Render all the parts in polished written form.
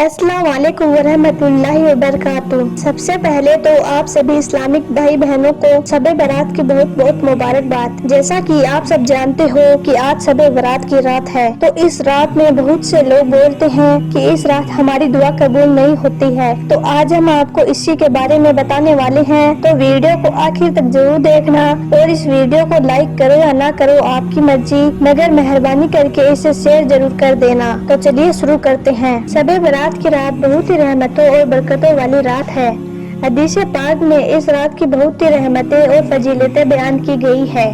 अस्सलाम वालेकुम वरहमतुल्लाहि वबरकातुह। सबसे पहले तो आप सभी इस्लामिक भाई बहनों को शब बारात की बहुत बहुत मुबारकबाद। जैसा कि आप सब जानते हो कि आज शब बारात की रात है, तो इस रात में बहुत से लोग बोलते हैं कि इस रात हमारी दुआ कबूल नहीं होती है। तो आज हम आपको इसी के बारे में बताने वाले हैं, तो वीडियो को आखिर तक जरूर देखना और इस वीडियो को लाइक करो या ना करो आपकी मर्जी, मगर मेहरबानी करके इसे शेयर जरूर कर देना। तो चलिए शुरू करते हैं। शब बारात की रात बहुत ही रहमतों और बरकतों वाली रात है। हदीस पाक में इस रात की बहुत ही रहमतें और फजीलतें बयान की गई है।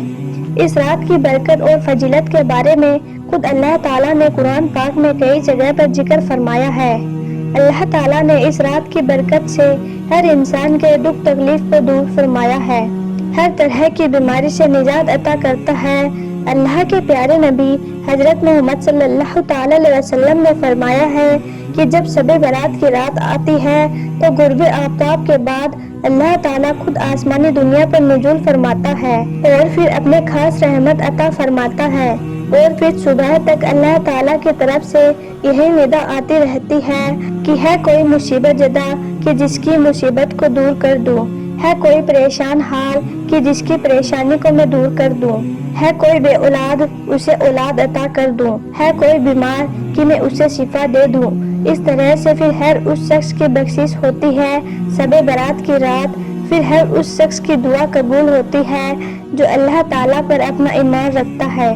इस रात की बरकत और फजीलत के बारे में खुद अल्लाह ताला ने कुरान पाक में कई जगह पर जिक्र फरमाया है। अल्लाह ताला ने इस रात की बरकत से हर इंसान के दुख तकलीफ को दूर फरमाया है, हर तरह की बीमारी से निजात अता करता है। अल्लाह के प्यारे नबी हजरत मोहम्मद सल्लल्लाहु ताला अलैहि वसल्लम ने फरमाया है कि जब शब बारात की रात आती है तो गुर्ब आफ्ताब के बाद अल्लाह ताला खुद आसमानी दुनिया पर नुज़ूल फरमाता है और फिर अपने खास रहमत अता फरमाता है, और फिर सुबह तक अल्लाह ताला की तरफ से यही निदा आती रहती है कि है कोई मुसीबत ज़दा कि जिसकी मुसीबत को दूर कर दूं, है कोई परेशान हाल कि जिसकी परेशानी को मैं दूर कर दूं, है कोई बे औलाद उसे औलाद अता कर दूं, है कोई बीमार कि मैं उसे शिफा दे दूं। इस तरह से फिर हर उस शख्स की बख्शिश होती है शब बारात की रात। फिर हर उस शख्स की दुआ कबूल होती है जो अल्लाह ताला पर अपना ईमान रखता है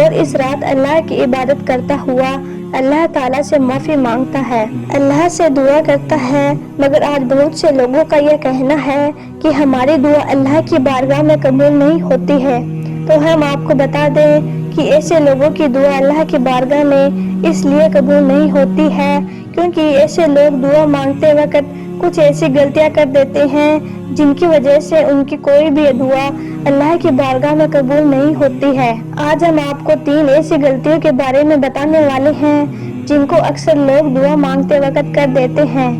और इस रात अल्लाह की इबादत करता हुआ अल्लाह ताला से माफ़ी मांगता है, अल्लाह से दुआ करता है। मगर आज बहुत से लोगों का यह कहना है कि हमारी दुआ अल्लाह की बारगाह में कबूल नहीं होती है। तो हम आपको बता दें कि ऐसे लोगों की दुआ अल्लाह की बारगाह में इसलिए कबूल नहीं होती है क्योंकि ऐसे लोग दुआ मांगते वक्त कुछ ऐसी गलतियां कर देते हैं जिनकी वजह से उनकी कोई भी दुआ अल्लाह की बारगाह में कबूल नहीं होती है। आज हम आपको 3 ऐसी गलतियों के बारे में बताने वाले हैं जिनको अक्सर लोग दुआ मांगते वक्त कर देते हैं,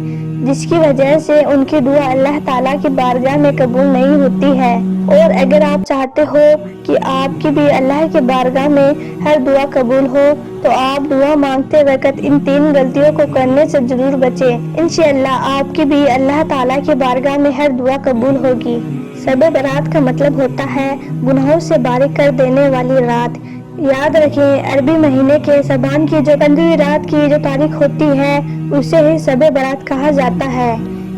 जिसकी वजह से उनकी दुआ अल्लाह ताला की बारगाह में कबूल नहीं होती है। और अगर आप चाहते हो कि आपकी भी अल्लाह की बारगाह में हर दुआ कबूल हो तो आप दुआ मांगते वक्त इन 3 गलतियों को करने से जरूर बचें। इंशाअल्लाह आपकी भी अल्लाह ताला की बारगाह में हर दुआ कबूल होगी। शब बारात का मतलब होता है गुनाहों से बारी कर देने वाली रात। याद रखें, अरबी महीने के शबान की जो 15वीं रात की जो तारीख होती है उसे ही शब बारात कहा जाता है।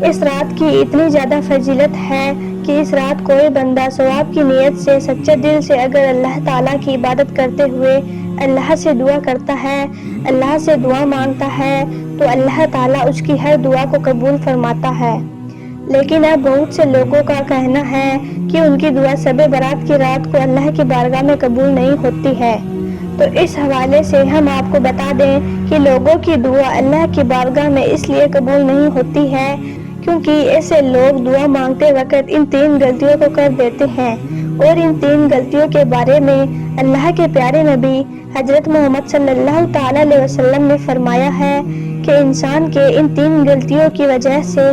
इस रात की इतनी ज्यादा फजीलत है कि इस रात कोई बंदा सवाब की नीयत से सच्चे दिल से अगर अल्लाह ताला की इबादत करते हुए अल्लाह से दुआ करता है, अल्लाह से दुआ मांगता है, तो अल्लाह ताला उसकी हर दुआ को कबूल फरमाता है। लेकिन अब बहुत से लोगों का कहना है कि उनकी दुआ शब बारात की रात को अल्लाह की बारगाह में कबूल नहीं होती है। तो इस हवाले से हम आपको बता दें कि लोगों की दुआ अल्लाह की बारगाह में इसलिए कबूल नहीं होती है क्योंकि ऐसे लोग दुआ मांगते वक्त इन 3 गलतियों को कर देते हैं। और इन 3 गलतियों के बारे में अल्लाह के प्यारे नबी हजरत मोहम्मद सल्लल्लाहु ताला अलैहि वसल्लम ने फरमाया है कि इंसान के इन 3 गलतियों की वजह से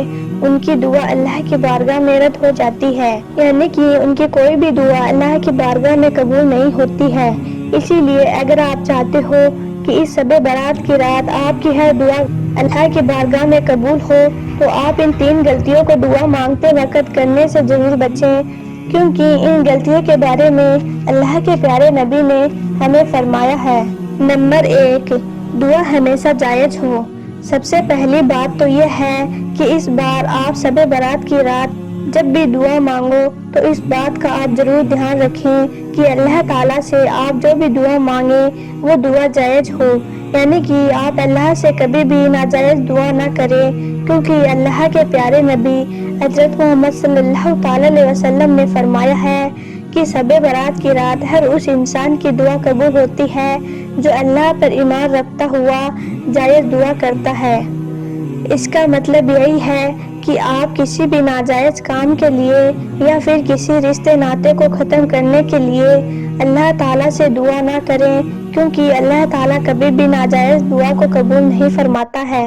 उनकी दुआ अल्लाह की बारगाह में रद्द हो जाती है, यानी कि उनकी कोई भी दुआ अल्लाह की बारगाह में कबूल नहीं होती है। इसीलिए अगर आप चाहते हो कि इस शब बारात की रात आपकी हर दुआ अल्लाह की बारगाह में कबूल हो तो आप इन 3 गलतियों को दुआ मांगते वक्त करने से जरूर बचें, क्योंकि इन गलतियों के बारे में अल्लाह के प्यारे नबी ने हमें फरमाया है। नंबर 1, दुआ हमेशा जायज हो। सबसे पहली बात तो यह है कि इस बार आप शब बारात की रात जब भी दुआ मांगो तो इस बात का आप जरूर ध्यान रखें कि अल्लाह ताला से आप जो भी दुआ मांगे वो दुआ जायज हो, यानी कि आप अल्लाह से कभी भी नाजायज दुआ ना करें, क्योंकि अल्लाह के प्यारे नबी हजरत मोहम्मद सल्लल्लाहु ताला अलैहि वसल्लम ने फरमाया है कि शब बारात की रात हर उस इंसान की दुआ कबूल होती है जो अल्लाह पर ईमान रखता हुआ जायज दुआ करता है। इसका मतलब यही है कि आप किसी भी नाजायज काम के लिए या फिर किसी रिश्ते नाते को ख़त्म करने के लिए अल्लाह ताला से दुआ ना करें, क्योंकि अल्लाह ताला कभी भी नाजायज दुआ को कबूल नहीं फरमाता है।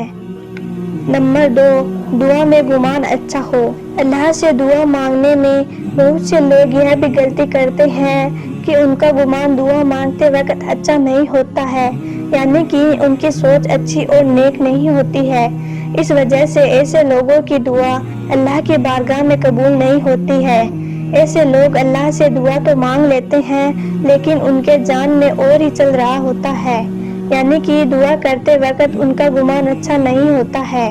नंबर 2, दुआ में गुमान अच्छा हो। अल्लाह से दुआ मांगने में बहुत से लोग यह भी गलती करते हैं कि उनका गुमान दुआ मांगते वक्त अच्छा नहीं होता है, یعنی کہ ان کی سوچ اچھی اور نیک نہیں ہوتی ہے۔ اس وجہ سے ایسے لوگوں کی دعا اللہ کی بارگاہ میں قبول نہیں ہوتی ہے۔ ایسے لوگ اللہ سے دعا تو مانگ لیتے ہیں لیکن ان کے جان میں اور ہی چل رہا ہوتا ہے، یعنی کہ دعا کرتے وقت ان کا گمان اچھا نہیں ہوتا ہے۔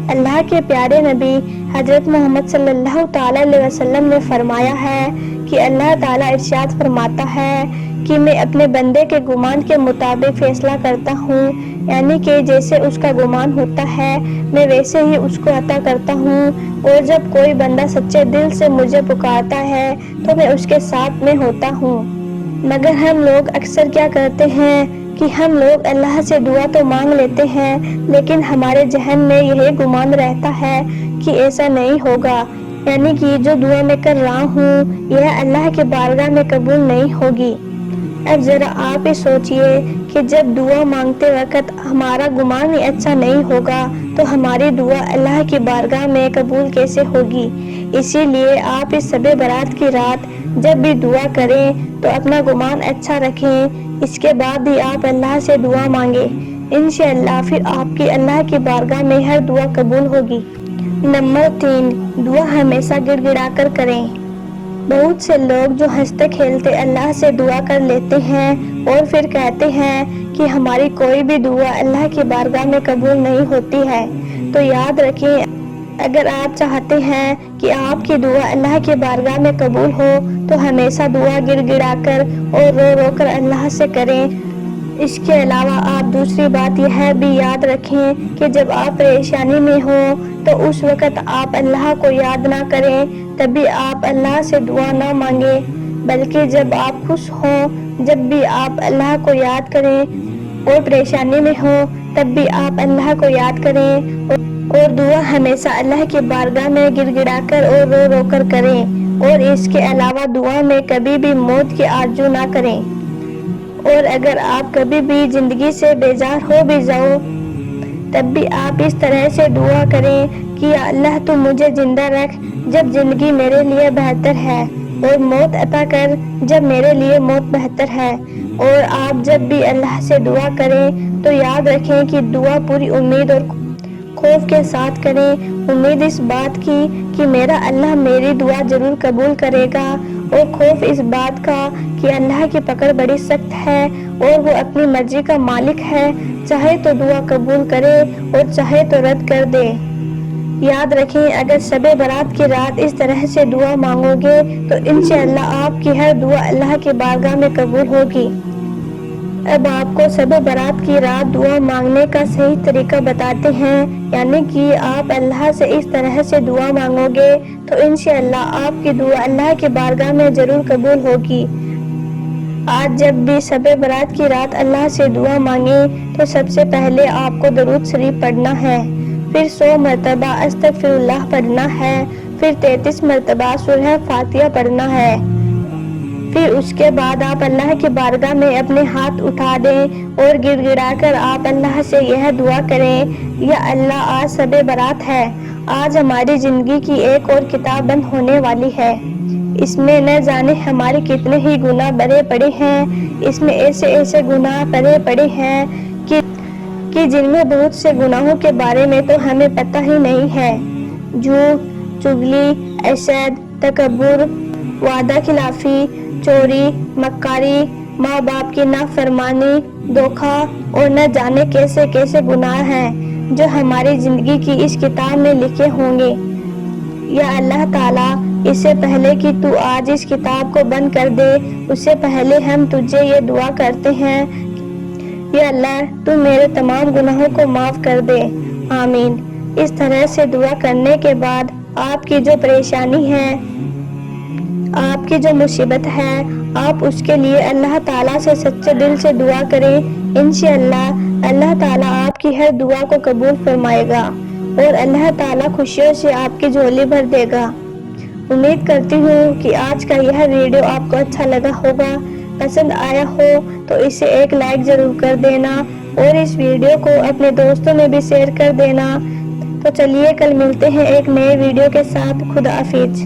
اللہ کے پیارے نبی حضرت محمد صلی اللہ تعالی علیہ وسلم نے فرمایا ہے کہ اللہ تعالیٰ ارشاد فرماتا ہے کہ میں اپنے بندے کے گمان کے مطابق فیصلہ کرتا ہوں، یعنی کہ جیسے اس کا گمان ہوتا ہے میں ویسے ہی اس کو عطا کرتا ہوں، اور جب کوئی بندہ سچے دل سے مجھے پکارتا ہے تو میں اس کے ساتھ میں ہوتا ہوں۔ مگر ہم لوگ اکثر کیا کرتے ہیں کہ ہم لوگ اللہ سے دعا تو مانگ لیتے ہیں لیکن ہمارے ذہن میں یہی گمان رہتا ہے کہ ایسا نہیں ہوگا، یعنی کہ جو دعا میں کر رہا ہوں یہ اللہ کے بارگاہ میں قبول نہیں ہوگی۔ اب ذرا آپ ہی سوچئے کہ جب دعا مانگتے وقت ہمارا گمان ہی اچھا نہیں ہوگا تو ہماری دعا اللہ کی بارگاہ میں قبول کیسے ہوگی؟ اسی لیے آپ اس شب برات کی رات جب بھی دعا کریں تو اپنا گمان اچھا رکھیں، اس کے بعد ہی آپ اللہ سے دعا مانگیں، انشاءاللہ پھر آپ کی اللہ کی بارگاہ میں ہر دعا قبول ہوگی۔ نمبر 3، دعا ہمیشہ گڑ گڑا کر کریں۔ بہت سے لوگ جو ہنستے کھیلتے اللہ سے دعا کر لیتے ہیں اور پھر کہتے ہیں کہ ہماری کوئی بھی دعا اللہ کی بارگاہ میں قبول نہیں ہوتی ہے، تو یاد رکھیں اگر آپ چاہتے ہیں کہ آپ کی دعا اللہ کی بارگاہ میں قبول ہو تو ہمیشہ دعا گڑ گڑا کر اور رو رو کر اللہ سے کریں۔ اس کے علاوہ آپ دوسری بات یہ بھی یاد رکھیں کہ جب آپ پریشانی میں ہوں تو اس وقت آپ اللہ کو یاد نہ کریں، تبھی آپ اللہ سے دعا نہ مانگیں، بلکہ جب آپ خوش ہوں جب بھی آپ اللہ کو یاد کریں، اور پریشانی میں ہوں تب بھی آپ اللہ کو یاد کریں، اور دعا ہمیشہ اللہ کی بارگاہ میں گڑ گڑا کر اور رو رو کر کریں، اور اس کے علاوہ دعا میں کبھی بھی موت کی آرزو نہ کریں۔ اور اگر آپ کبھی بھی زندگی سے بیزار ہو بھی جاؤ تب بھی آپ اس طرح سے دعا کریں کہ یا اللہ تو مجھے زندہ رکھ جب زندگی میرے لیے بہتر ہے، اور موت عطا کر جب میرے لیے موت بہتر ہے۔ اور آپ جب بھی اللہ سے دعا کریں تو یاد رکھیں کہ دعا پوری امید اور خوف کے ساتھ کریں، امید اس بات کی کہ میرا اللہ میری دعا ضرور قبول کرے گا، اور خوف اس بات کا کہ اللہ کی پکڑ بڑی سخت ہے اور وہ اپنی مرضی کا مالک ہے، چاہے تو دعا قبول کرے اور چاہے تو رد کر دے۔ یاد رکھیں اگر شب برات کی رات اس طرح سے دعا مانگو گے تو انشاءاللہ آپ کی ہر دعا اللہ کی بارگاہ میں قبول ہوگی۔ اب آپ کو شب برات کی رات دعا مانگنے کا صحیح طریقہ بتاتے ہیں، یعنی کہ آپ اللہ سے اس طرح سے دعا مانگو گے تو انشاءاللہ آپ کی دعا اللہ کی بارگاہ میں ضرور قبول ہوگی۔ آج جب بھی شب برات کی رات اللہ سے دعا مانگیں تو سب سے پہلے آپ کو درود شریف پڑھنا ہے، پھر 100 مرتبہ استغفر اللہ پڑھنا ہے، پھر 33 مرتبہ سورہ فاتحہ پڑھنا ہے۔ پھر اس کے بعد آپ اللہ کی بارگاہ میں اپنے ہاتھ اٹھا دیں اور گڑ گڑا کر آپ اللہ سے یہ دعا کریں، یا اللہ آج شب برات ہے، آج ہماری زندگی کی ایک اور کتاب بند ہونے والی ہے، اس میں نہ جانے ہمارے کتنے ہی گناہ بھرے پڑے ہیں، اس میں ایسے ایسے گناہ بھرے پڑے ہیں کہ جن میں بہت سے گناہوں کے بارے میں تو ہمیں پتہ ہی نہیں ہے، جھوٹ، چغلی، حسد، تکبر، وعدہ خلافی، چوری، مکاری، ماں باپ کی نافرمانی، دھوکہ، اور نہ جانے کیسے کیسے گناہ ہیں جو ہماری زندگی کی اس کتاب میں لکھے ہوں گے۔ یا اللہ تعالیٰ اس سے پہلے کہ تو آج اس کتاب کو بند کر دے اس سے پہلے ہم تجھے یہ دعا کرتے ہیں، یا اللہ تو میرے تمام گناہوں کو معاف کر دے، آمین۔ اس طرح سے دعا کرنے کے بعد آپ کی جو پریشانی ہے، آپ کی جو مصیبت ہے، آپ اس کے لیے اللہ تعالیٰ سے سچے دل سے دعا کریں، انشاءاللہ اللہ تعالیٰ آپ کی ہر دعا کو قبول فرمائے گا اور اللہ تعالیٰ خوشیوں سے آپ کی جھولی بھر دے گا۔ امید کرتی ہوں کہ آج کا یہ ویڈیو آپ کو اچھا لگا ہوگا، پسند آیا ہو تو اسے ایک لائک ضرور کر دینا اور اس ویڈیو کو اپنے دوستوں میں بھی شیئر کر دینا۔ تو چلیے کل ملتے ہیں ایک نئے ویڈیو کے ساتھ، خدا حافظ۔